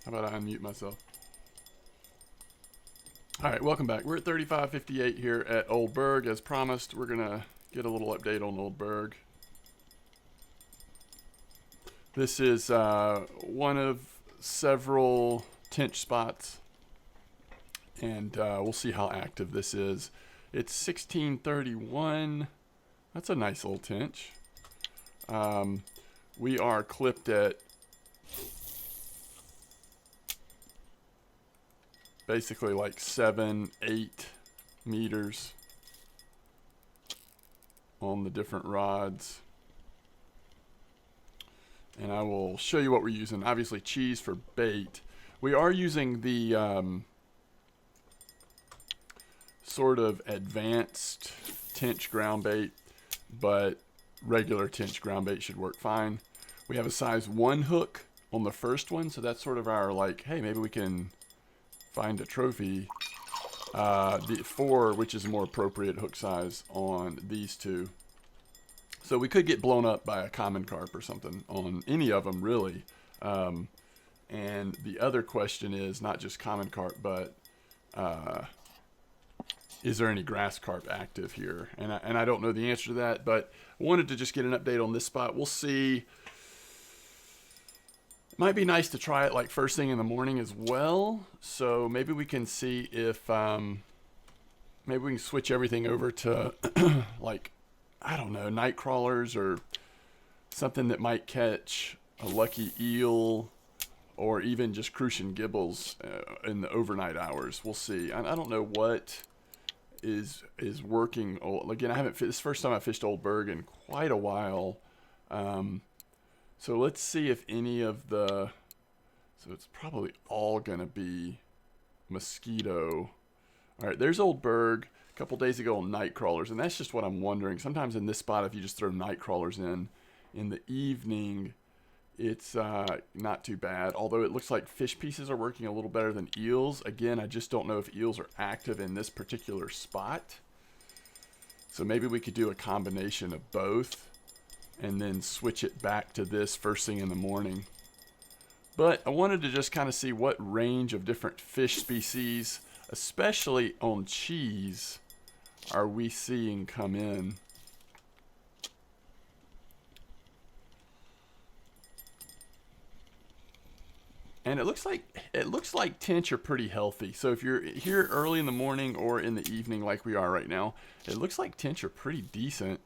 How about I unmute myself? All right, welcome back. We're at 3558 here at Old Burg. As promised, we're going to get a little update on Old Burg. This is one of several tench spots, and we'll see how active this is. It's 1631. That's a nice little tench. We are clipped at basically like 7-8 meters on the different rods. And I will show you what we're using. Obviously cheese for bait. We are using the sort of advanced tench ground bait, but regular tench ground bait should work fine. We have a size 1 hook on the first one, so that's sort of our like, hey, maybe we can find a trophy. The 4, which is a more appropriate hook size on these two. So we could get blown up by a common carp or something on any of them, really. And the other question is not just common carp, but is there any grass carp active here? And I don't know the answer to that, but I wanted to just get an update on this spot. We'll see. It might be nice to try it like first thing in the morning as well. So maybe we can see if maybe we can switch everything over to like, I don't know, night crawlers or something that might catch a lucky eel or even just crucian gibbles in the overnight hours. We'll see. I don't know what is working. Again, I haven't. This is the first time I fished Old Burg in quite a while. So let's see if any of the. So it's probably all gonna be mosquito. All right, there's Old Burg. A couple days ago on night crawlers, and that's just what I'm wondering. Sometimes in this spot, if you just throw night crawlers in the evening, it's not too bad. Although it looks like fish pieces are working a little better than eels. Again, I just don't know if eels are active in this particular spot. So maybe we could do a combination of both and then switch it back to this first thing in the morning. But I wanted to just kind of see what range of different fish species, especially on cheese, are we seeing come in. And it looks like tench are pretty healthy. So if you're here early in the morning or in the evening like we are right now, it looks like tench are pretty decent.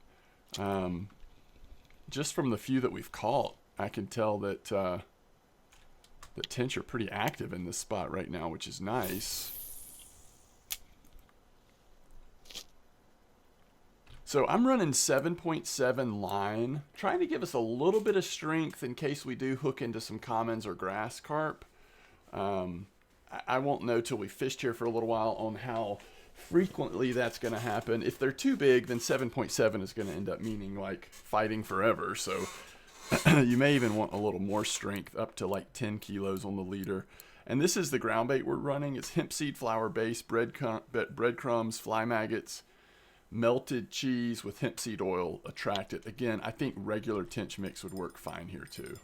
Just from the few that we've caught, I can tell that that tench are pretty active in this spot right now, which is nice. So I'm running 7.7 line, trying to give us a little bit of strength in case we do hook into some commons or grass carp. I won't know till we fished here for a little while on how frequently that's going to happen. If they're too big, then 7.7 is going to end up meaning like fighting forever. So you may even want a little more strength, up to like 10 kilos on the leader. And this is the ground bait we're running. It's hemp seed flour base, breadcrumbs, fly maggots, melted cheese with hemp seed oil attracted. Again, I think regular tench mix would work fine here too.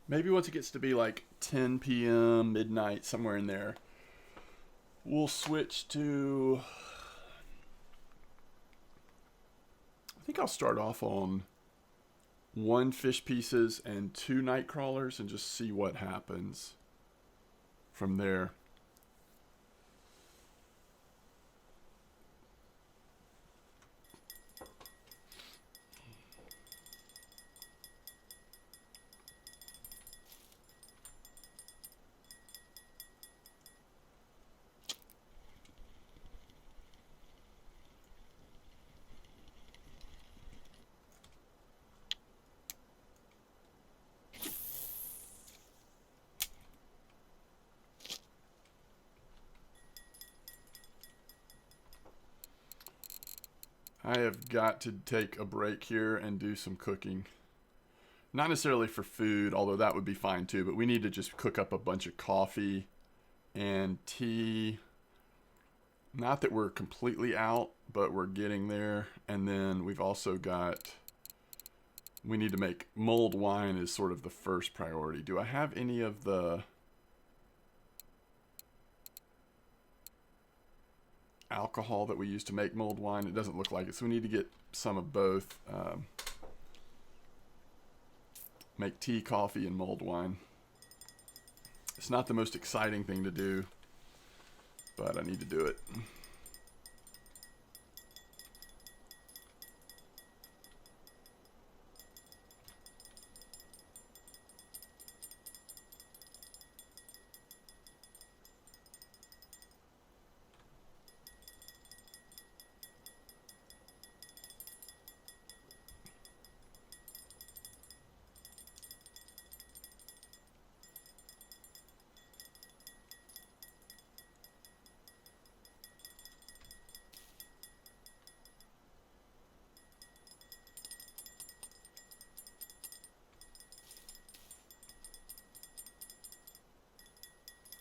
Maybe once it gets to be like 10 p.m., midnight, somewhere in there, we'll switch to I think I'll start off on 1 fish pieces and 2 night crawlers and just see what happens from there. I have got to take a break here and do some cooking. Not necessarily for food, although that would be fine too, but we need to just cook up a bunch of coffee and tea. Not that we're completely out, but we're getting there. And then we've also got, we need to make mulled wine is sort of the first priority. Do I have any of the alcohol that we use to make mulled wine? It doesn't look like it, so we need to get some of both. Make tea, coffee, and mulled wine. It's not the most exciting thing to do, but I need to do it.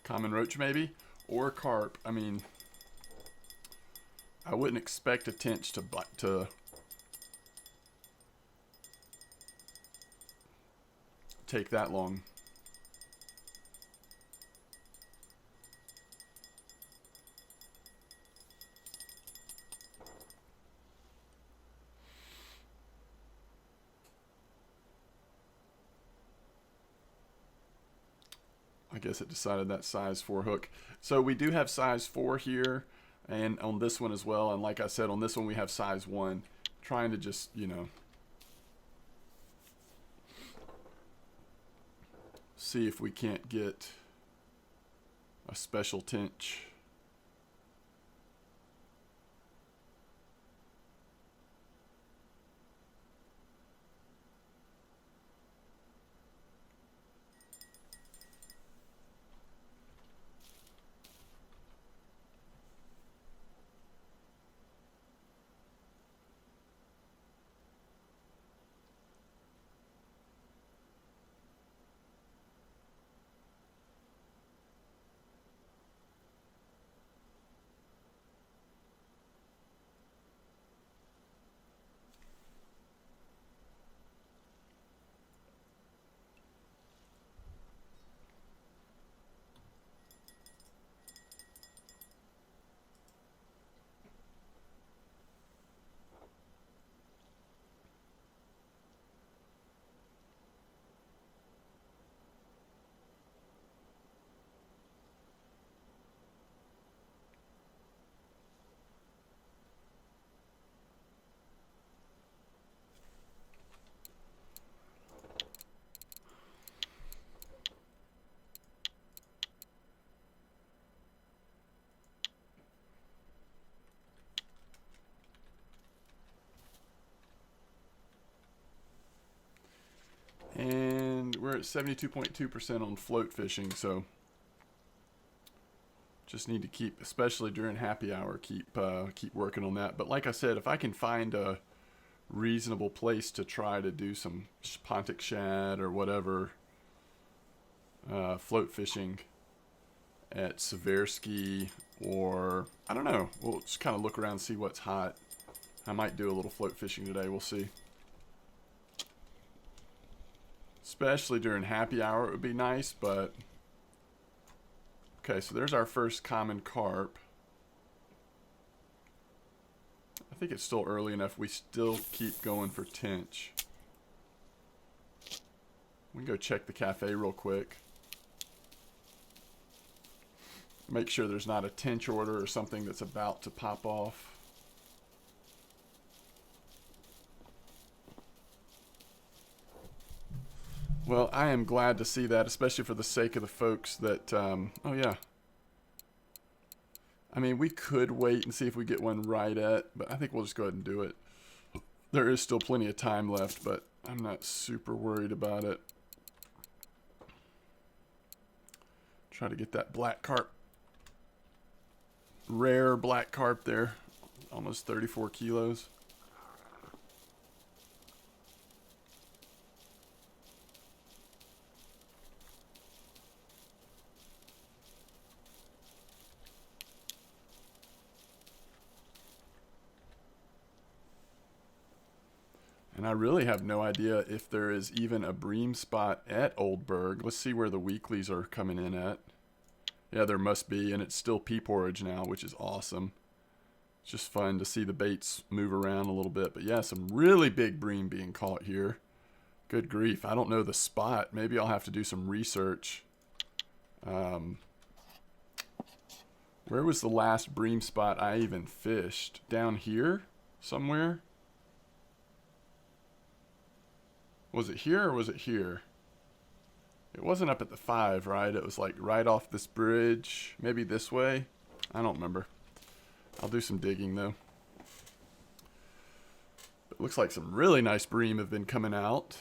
Common roach maybe, or carp. I mean, I wouldn't expect a tench to take that long. I guess it decided that size 4 hook. So we do have size 4 here, and on this one as well. And like I said, on this one we have size 1. Trying to just, you know, see if we can't get a special tench. And we're at 72.2% on float fishing, so just need to keep, especially during happy hour, keep working on that. But like I said, if I can find a reasonable place to try to do some pontic shad or whatever float fishing at Seversky, or I don't know, we'll just kind of look around and see what's hot. I might do a little float fishing today, we'll see. Especially during happy hour, it would be nice, but okay, so there's our first common carp. I think it's still early enough. We still keep going for tench. We can go check the cafe real quick. Make sure there's not a tench order or something that's about to pop off. Well, I am glad to see that, especially for the sake of the folks that, oh yeah. I mean, we could wait and see if we get one right at, but I think we'll just go ahead and do it. There is still plenty of time left, but I'm not super worried about it. Try to get that black carp. Rare black carp there. Almost 34 kilos. And I really have no idea if there is even a bream spot at Old Burg. Let's see where the weeklies are coming in at. Yeah, there must be, and it's still pea porridge now, which is awesome. It's just fun to see the baits move around a little bit. But yeah, some really big bream being caught here. Good grief. I don't know the spot. Maybe I'll have to do some research. Where was the last bream spot I even fished? Down here somewhere? Was it here or was it here? It wasn't up at the 5, right? It was like right off this bridge. Maybe this way? I don't remember. I'll do some digging though. It looks like some really nice bream have been coming out.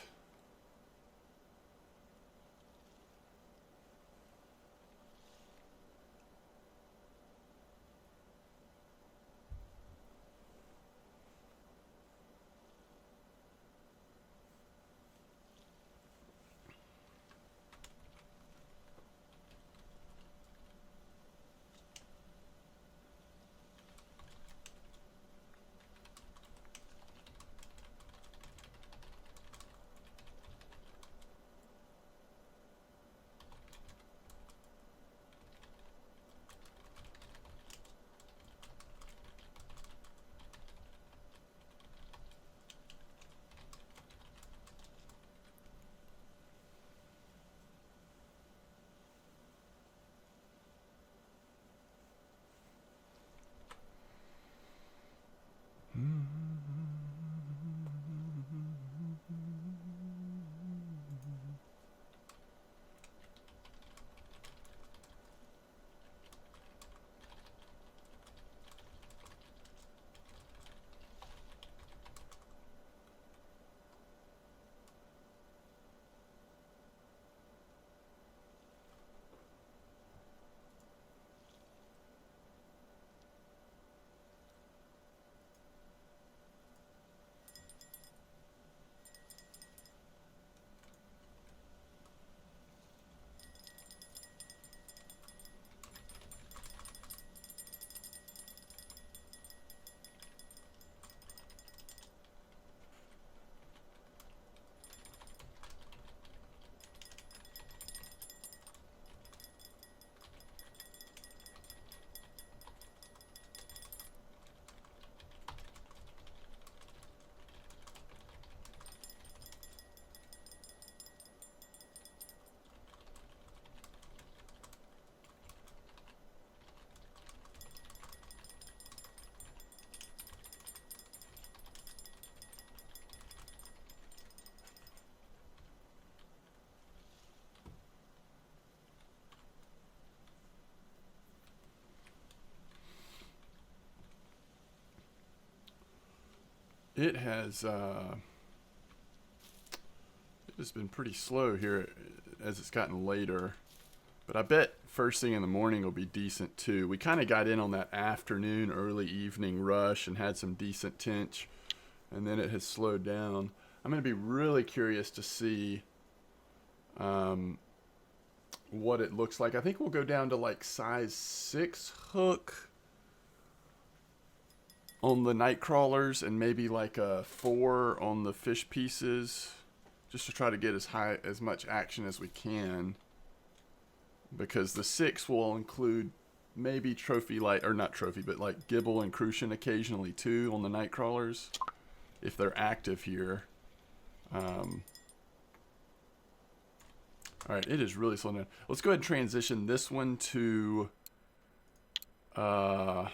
It has been pretty slow here as it's gotten later, but I bet first thing in the morning will be decent too. We kind of got in on that afternoon, early evening rush and had some decent tench, and then it has slowed down. I'm going to be really curious to see what it looks like. I think we'll go down to like size 6 hook on the night crawlers and maybe like a 4 on the fish pieces, just to try to get as much action as we can, because the 6 will include maybe trophy light, or not trophy, but like gibble and crucian occasionally too on the night crawlers if they're active here. All right, it is really slowing down. Let's go ahead and transition this one to, wow.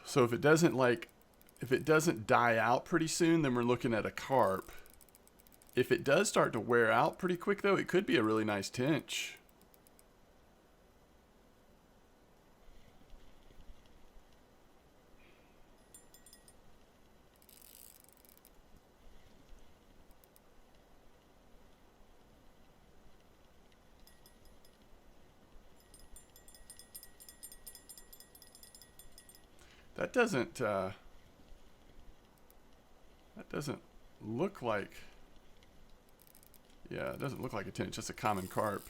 So if it doesn't die out pretty soon, then we're looking at a carp. If it does start to wear out pretty quick though, it could be a really nice tench. That doesn't look like, yeah, it doesn't look like a tench, just a common carp.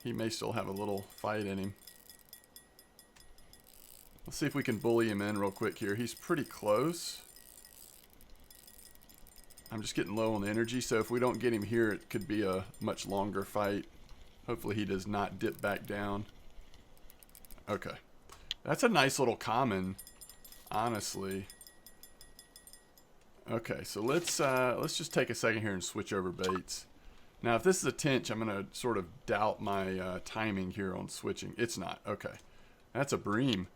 He may still have a little fight in him. Let's see if we can bully him in real quick here. He's pretty close. I'm just getting low on the energy, so if we don't get him here, it could be a much longer fight. Hopefully he does not dip back down. Okay. That's a nice little common, honestly. Okay, so let's just take a second here and switch over baits. Now, if this is a tench, I'm going to sort of doubt my timing here on switching. It's not. Okay. That's a bream.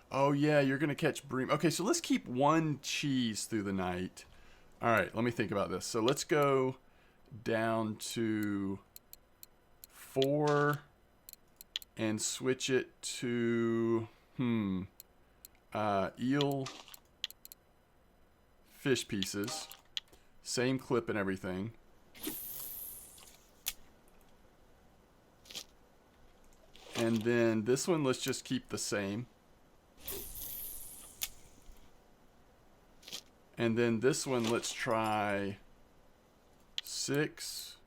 Oh, yeah, you're going to catch bream. Okay, so let's keep one cheese through the night. All right, let me think about this. So let's go down to 4 and switch it to, eel fish pieces. Same clip and everything. And then this one, let's just keep the same. And then this one, let's try 6.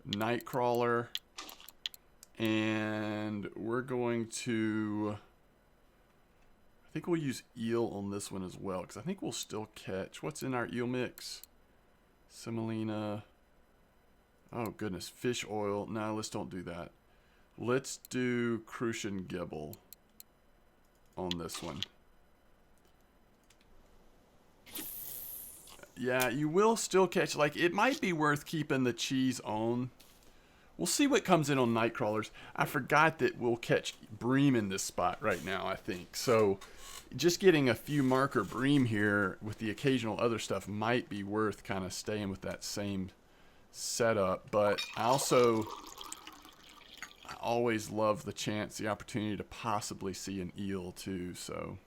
Nightcrawler. And we're going to, I think we'll use eel on this one as well, because I think we'll still catch, what's in our eel mix? Semolina. Oh goodness, fish oil. No, let's don't do that. Let's do crucian gibble on this one. Yeah, you will still catch, like, it might be worth keeping the cheese on. We'll see what comes in on night crawlers. I forgot that we'll catch bream in this spot right now, I think. So just getting a few marker bream here with the occasional other stuff might be worth kind of staying with that same setup. But I always love the opportunity to possibly see an eel too, so.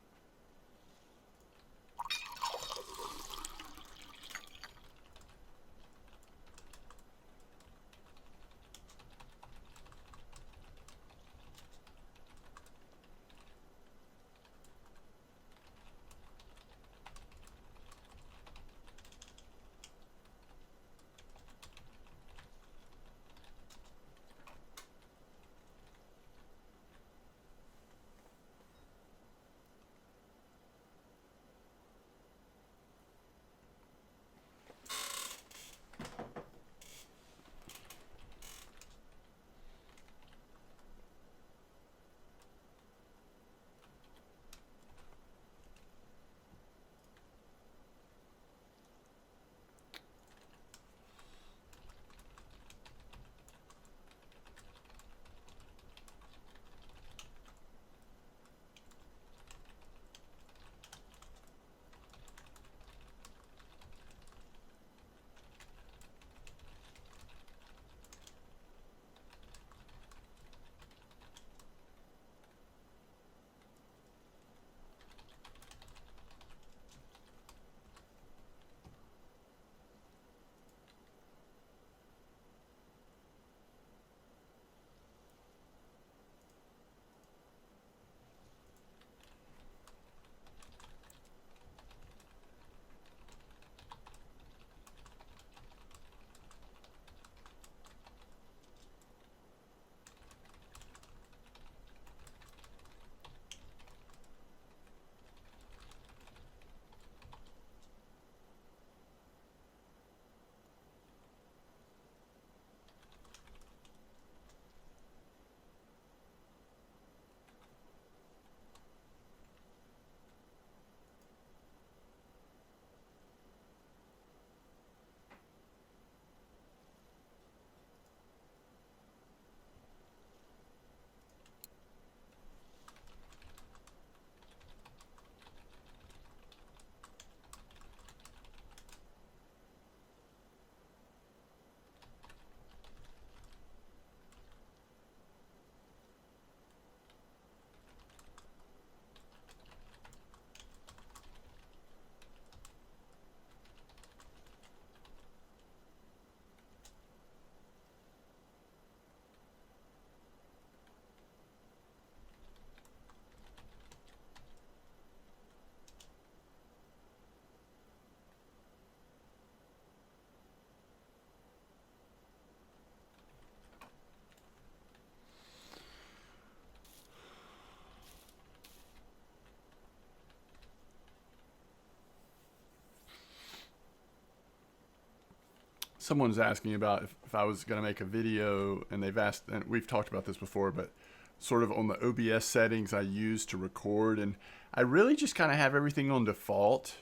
someone's asking about if I was going to make a video, and they've asked, and we've talked about this before, but sort of on the OBS settings I use to record, and I really just kind of have everything on default.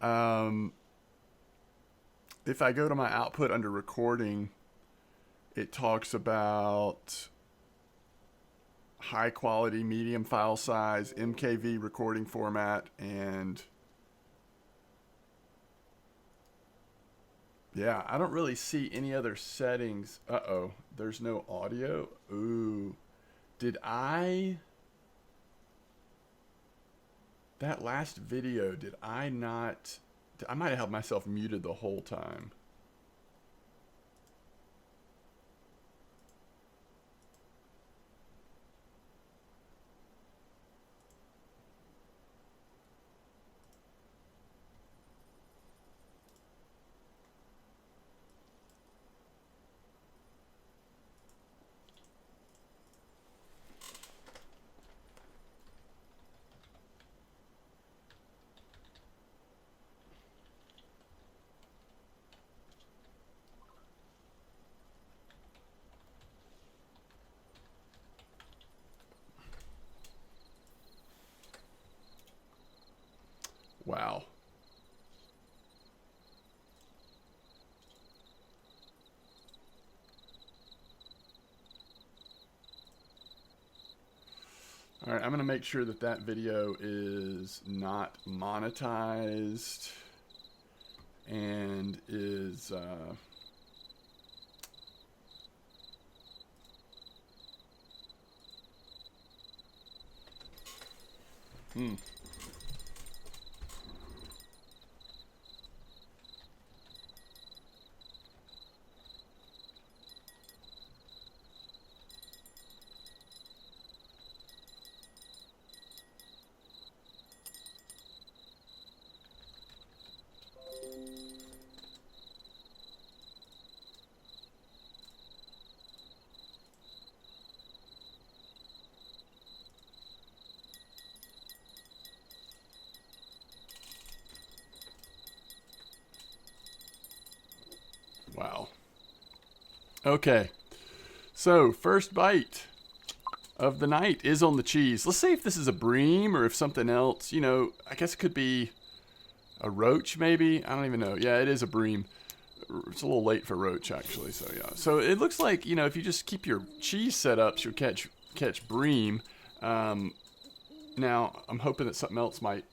If I go to my output under recording, it talks about high quality, medium file size, MKV recording format, and yeah, I don't really see any other settings. Uh-oh, there's no audio. Ooh, that last video, did I not, I might have had myself muted the whole time. Wow. All right, I'm gonna make sure that that video is not monetized and is wow. Okay, so first bite of the night is on the cheese. Let's see if this is a bream or if something else. You know, I guess it could be a roach, maybe. I don't even know. Yeah, it is a bream. It's a little late for roach, actually. So yeah. So it looks like, you know, if you just keep your cheese setups, you'll catch bream. Now I'm hoping that something else might.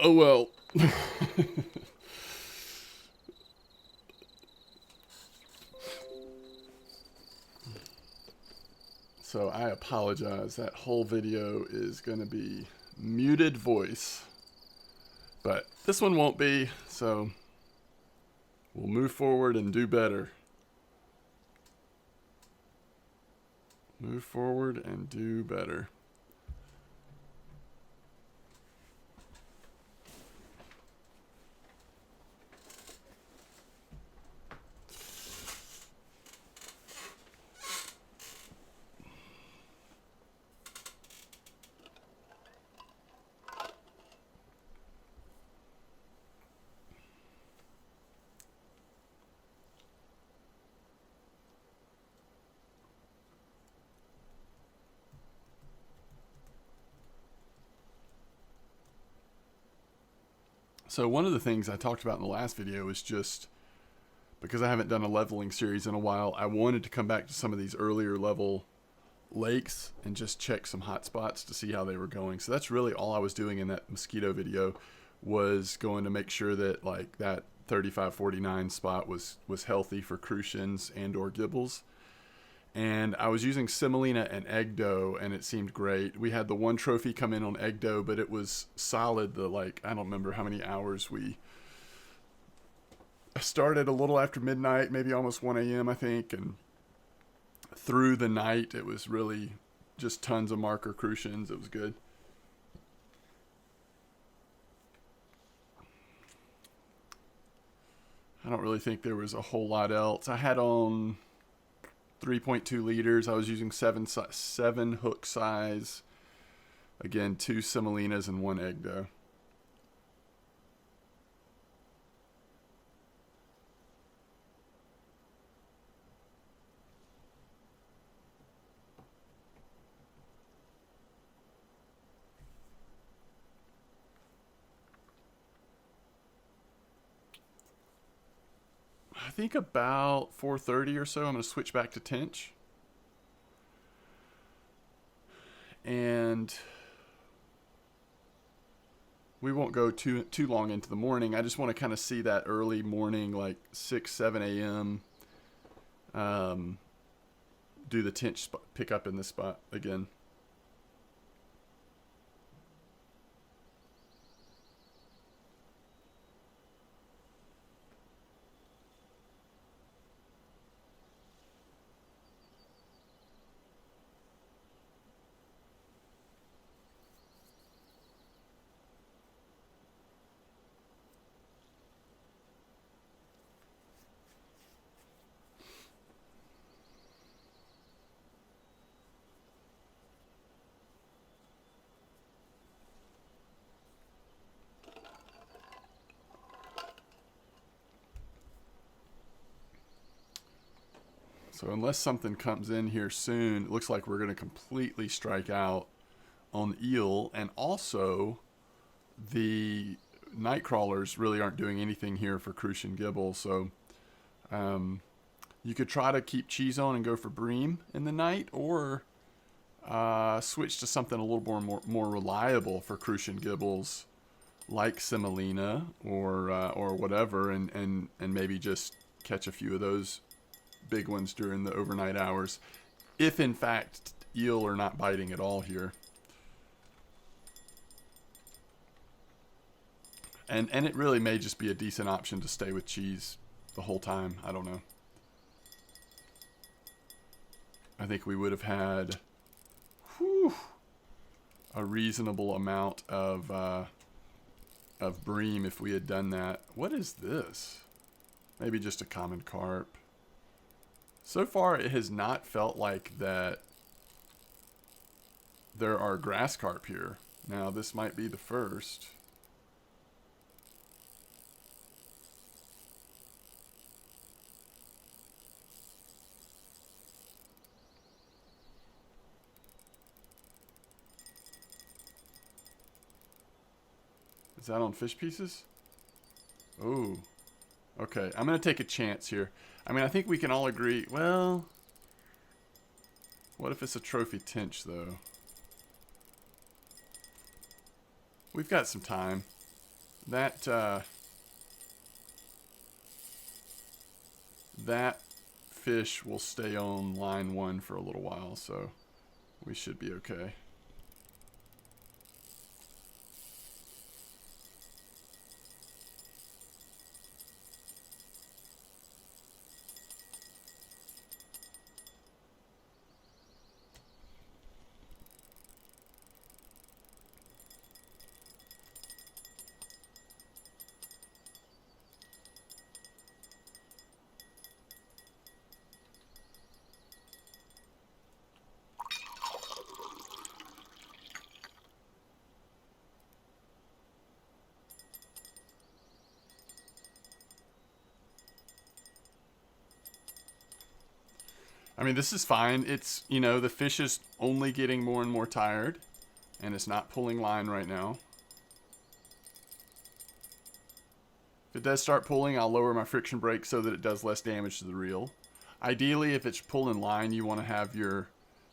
Oh well. So I apologize. That whole video is going to be muted voice. But this one won't be, so we'll move forward and do better. Move forward and do better. So one of the things I talked about in the last video is just because I haven't done a leveling series in a while, I wanted to come back to some of these earlier level lakes and just check some hot spots to see how they were going. So that's really all I was doing in that mosquito video, was going to make sure that like that 3549 spot was healthy for crucians and or gibbles. And I was using semolina and egg dough, and it seemed great. We had the one trophy come in on egg dough, but it was solid. I don't remember how many hours we started, a little after midnight, maybe almost 1 a.m. I think, and through the night it was really just tons of marker crucians. It was good. I don't really think there was a whole lot else. I had on 3.2 liters. I was using seven hook size. Again, 2 semolinas and 1 egg dough. I think about 4:30 or so, I'm going to switch back to Tench. And we won't go too long into the morning. I just want to kind of see that early morning, like 6, 7 a.m. Do the Tench pick up in this spot again. So unless something comes in here soon, it looks like we're going to completely strike out on eel. And also, the night crawlers really aren't doing anything here for crucian gibble. So you could try to keep cheese on and go for bream in the night, or switch to something a little more reliable for crucian gibbles, like semolina or whatever, and maybe just catch a few of those big ones during the overnight hours, if in fact eel are not biting at all here. And it really may just be a decent option to stay with cheese the whole time. I don't know. I think we would have had a reasonable amount of bream if we had done that. What is this? Maybe just a common carp. So far, it has not felt like that there are grass carp here. Now, this might be the first. Is that on fish pieces? Oh. Okay, I'm going to take a chance here. I mean, I think we can all agree. Well, what if it's a Trophy Tench, though? We've got some time. That fish will stay on line 1 for a little while, so we should be okay. I mean, this is fine. It's, you know, the fish is only getting more and more tired, and it's not pulling line right now. If it does start pulling, I'll lower my friction brake so that it does less damage to the reel. Ideally, if it's pulling line, you want to have you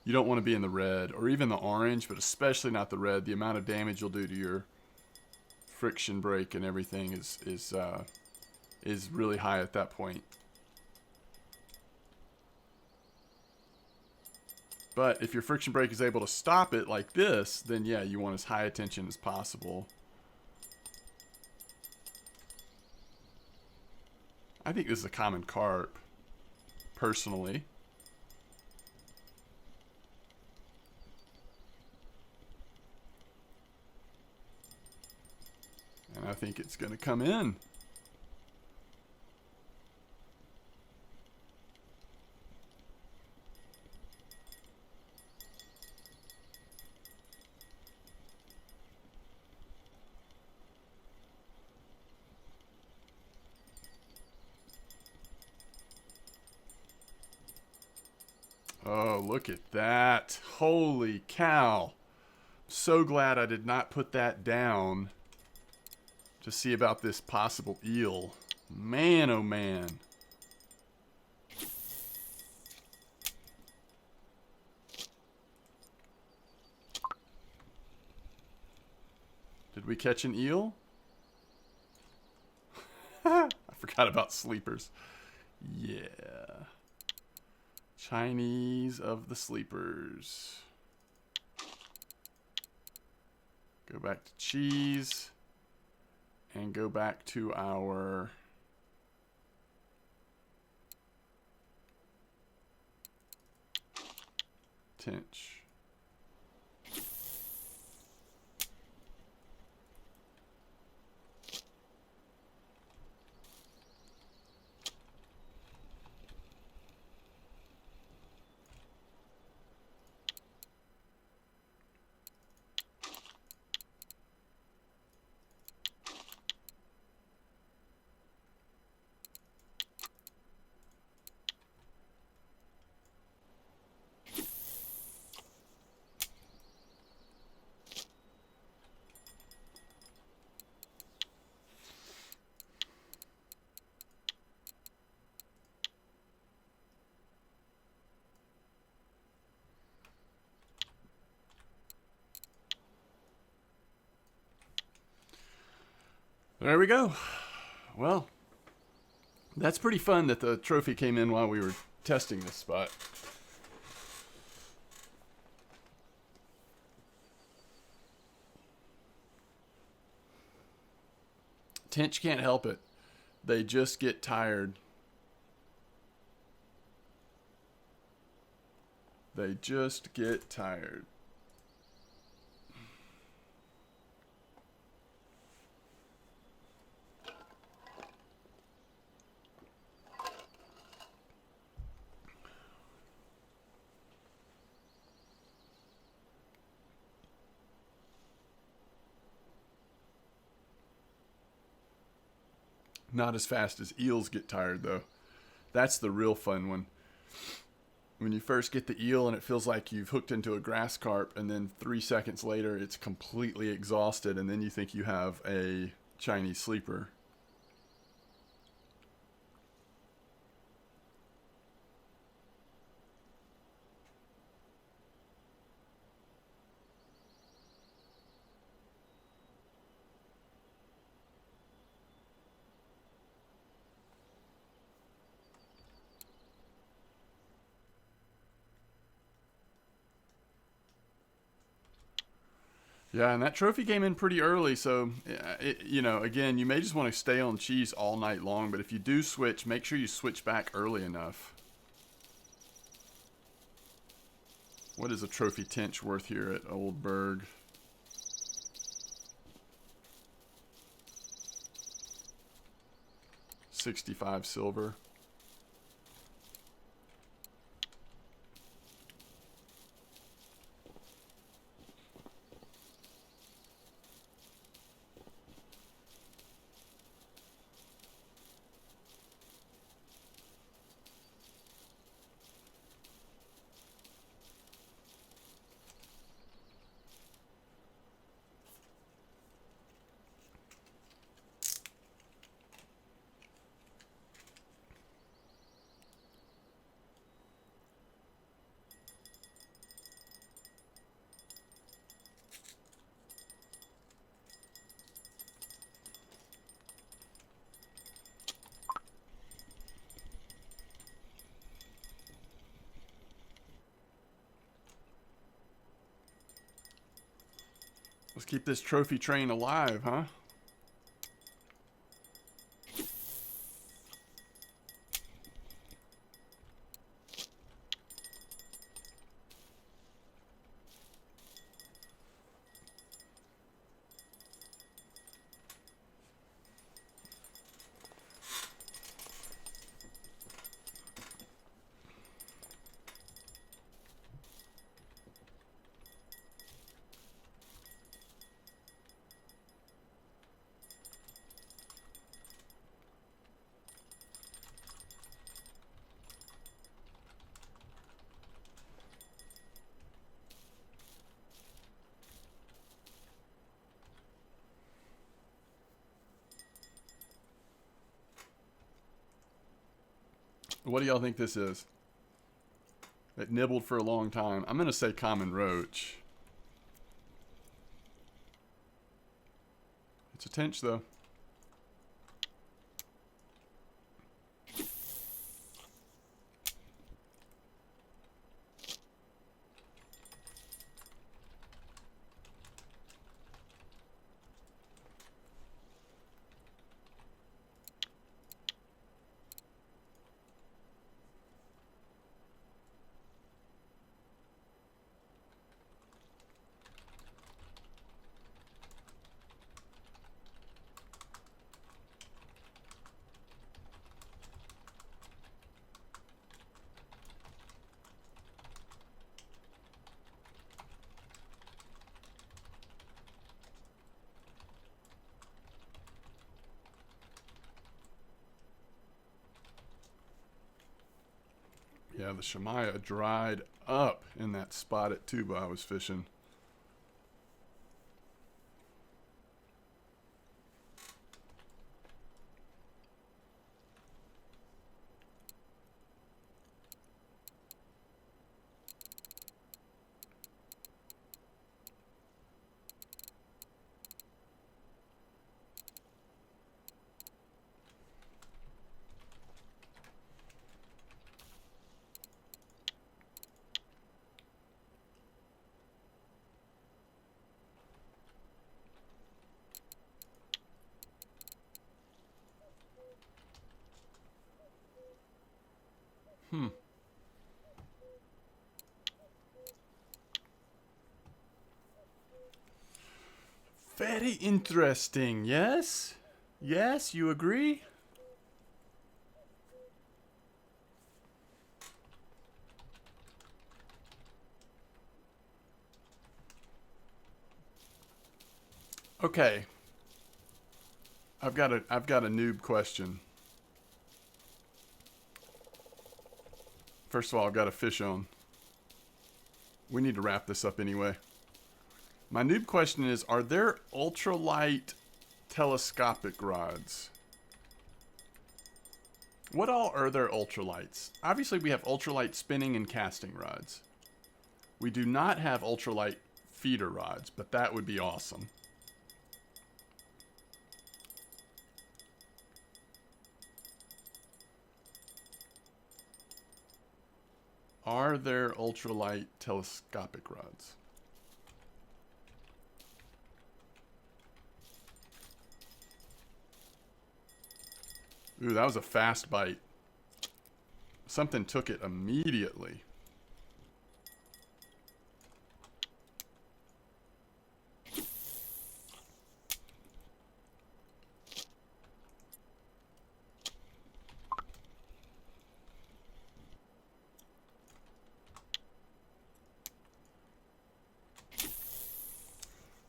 don't want to be in the red or even the orange, but especially not the red. The amount of damage you'll do to your friction brake and everything is really high at that point. But if your friction brake is able to stop it like this, then yeah, you want as high a tension as possible. I think this is a common carp, personally. And I think it's going to come in. Oh, look at that. Holy cow. So glad I did not put that down to see about this possible eel. Man, oh man. Did we catch an eel? I forgot about sleepers. Yeah. Chinese of the sleepers. Go back to cheese. And go back to our tench. There we go. Well, that's pretty fun that the trophy came in while we were testing this spot. Tench can't help it. They just get tired. They just get tired. Not as fast as eels get tired, though. That's the real fun one. When you first get the eel and it feels like you've hooked into a grass carp, and then 3 seconds later it's completely exhausted, and then you think you have a Chinese sleeper. Yeah, and that trophy came in pretty early, so, again, you may just want to stay on cheese all night long, but if you do switch, make sure you switch back early enough. What is a trophy tench worth here at Old Burg? $65 silver. Let's keep this trophy train alive, huh? What do y'all think this is? It nibbled for a long time. I'm going to say common roach. It's a tench, though. Yeah, the Shemaya dried up in that spot at Tuba I was fishing. Hmm. Very interesting, yes? Yes, you agree? Okay. I've got a noob question. First of all, I've got a fish on. We need to wrap this up anyway. My noob question is, are there ultralight telescopic rods? What all are there ultralights? Obviously, we have ultralight spinning and casting rods. We do not have ultralight feeder rods, but that would be awesome. Are there ultralight telescopic rods? Ooh, that was a fast bite. Something took it immediately.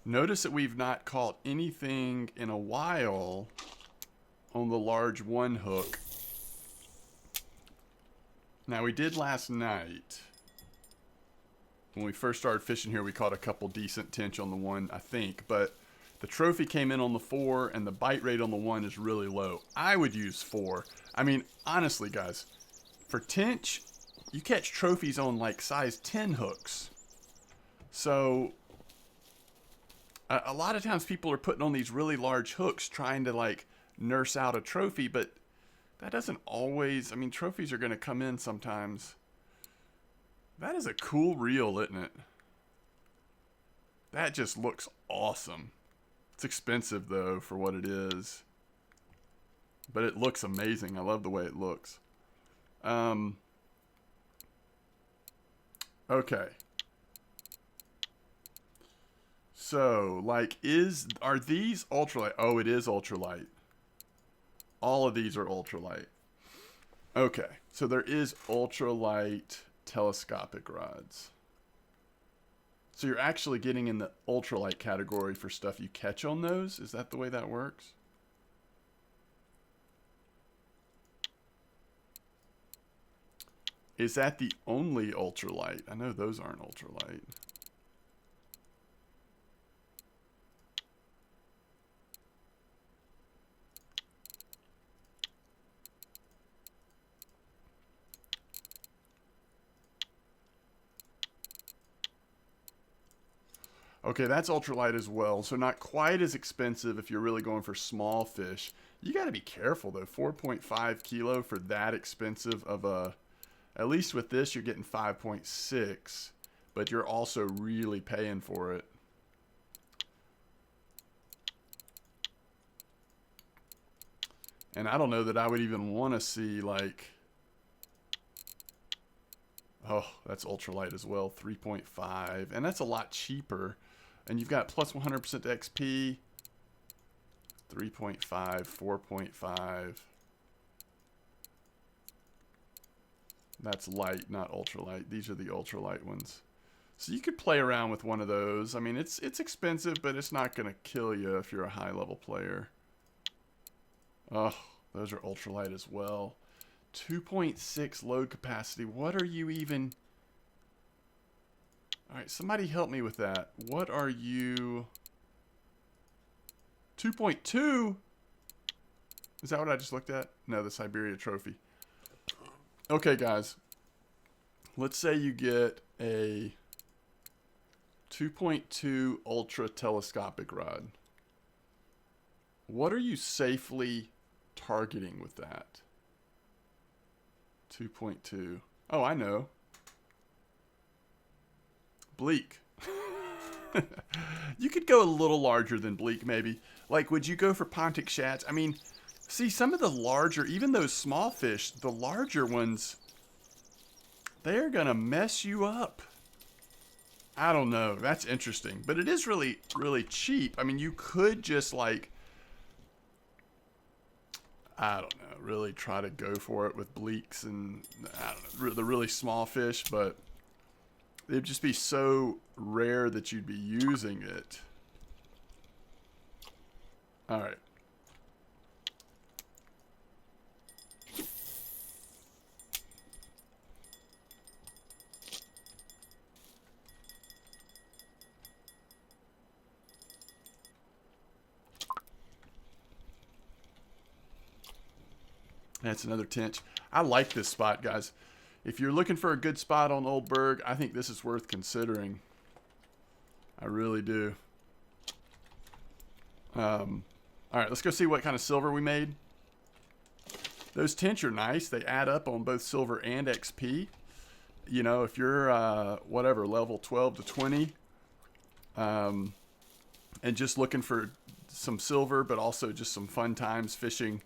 Notice that we've not caught anything in a while on the large one hook. Now, we did last night. When we first started fishing here, we caught a couple decent tench on the one, I think. But the trophy came in on the 4, and the bite rate on the 1 is really low. I would use 4. I mean, honestly, guys, for tench, you catch trophies on like size 10 hooks. So a lot of times people are putting on these really large hooks trying to like nurse out a trophy, but that doesn't always, I mean, trophies are going to come in sometimes. That is a cool reel, isn't it? That just looks awesome. It's expensive though for what it is. But it looks amazing. I love the way it looks. Okay. So, like, are these ultralight? Oh, it is ultralight. All of these are ultralight. Okay, so there is ultralight telescopic rods. So you're actually getting in the ultralight category for stuff you catch on those? Is that the way that works? Is that the only ultralight? I know those aren't ultralight. Okay, that's ultralight as well. So not quite as expensive if you're really going for small fish. You got to be careful though. 4.5 kilo for that expensive of a... At least with this, you're getting 5.6. But you're also really paying for it. And I don't know that I would even want to see like... Oh, that's ultralight as well. 3.5. And that's a lot cheaper. And you've got plus 100% XP, 3.5, 4.5. That's light, not ultralight. These are the ultralight ones. So you could play around with one of those. I mean, it's expensive, but it's not going to kill you if you're a high-level player. Oh, those are ultralight as well. 2.6 load capacity. What are you even... All right, somebody help me with that. What are you... 2.2? Is that what I just looked at? No, the Siberia Trophy. Okay, guys. Let's say you get a 2.2 ultra telescopic rod. What are you safely targeting with that? 2.2. Oh, I know. Bleak. You could go a little larger than bleak, maybe. Like, would you go for Pontic shats? I mean, see, some of the larger, even those small fish, the larger ones, they're going to mess you up. I don't know. That's interesting. But it is really, really cheap. I mean, you could just, like, I don't know, really try to go for it with bleaks and, I don't know, the really small fish, but it'd just be so rare that you'd be using it. All right. That's another tench. I like this spot, guys. If you're looking for a good spot on Old Burg, I think this is worth considering. I really do. All right, let's go see what kind of silver we made. Those tench are nice. They add up on both silver and XP. You know, if you're, whatever, level 12 to 20, and just looking for some silver, but also just some fun times fishing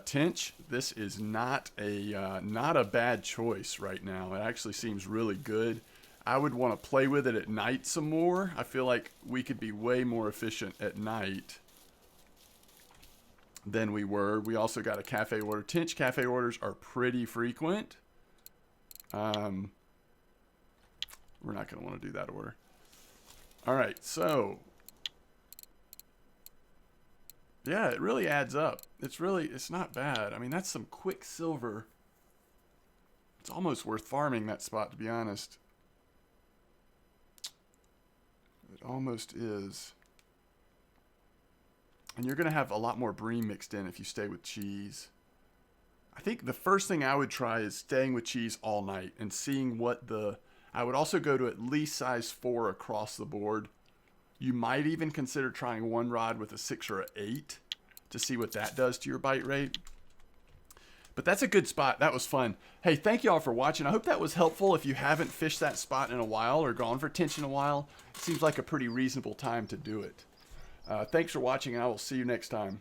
tench, this is not a bad choice right now. It actually seems really good. I would want to play with it at night some more. I feel like we could be way more efficient at night than we were. We also got a cafe order. Tench cafe orders are pretty frequent. We're not going to want to do that order. All right, so yeah, it really adds up. It's not bad. I mean, that's some quick silver. It's almost worth farming that spot, to be honest. It almost is. And you're going to have a lot more bream mixed in if you stay with cheese. I think the first thing I would try is staying with cheese all night and seeing what I would also go to at least size 4 across the board. You might even consider trying one rod with a 6 or an 8 to see what that does to your bite rate. But that's a good spot. That was fun. Hey, thank you all for watching. I hope that was helpful. If you haven't fished that spot in a while or gone for tench in a while, it seems like a pretty reasonable time to do it. Thanks for watching, and I will see you next time.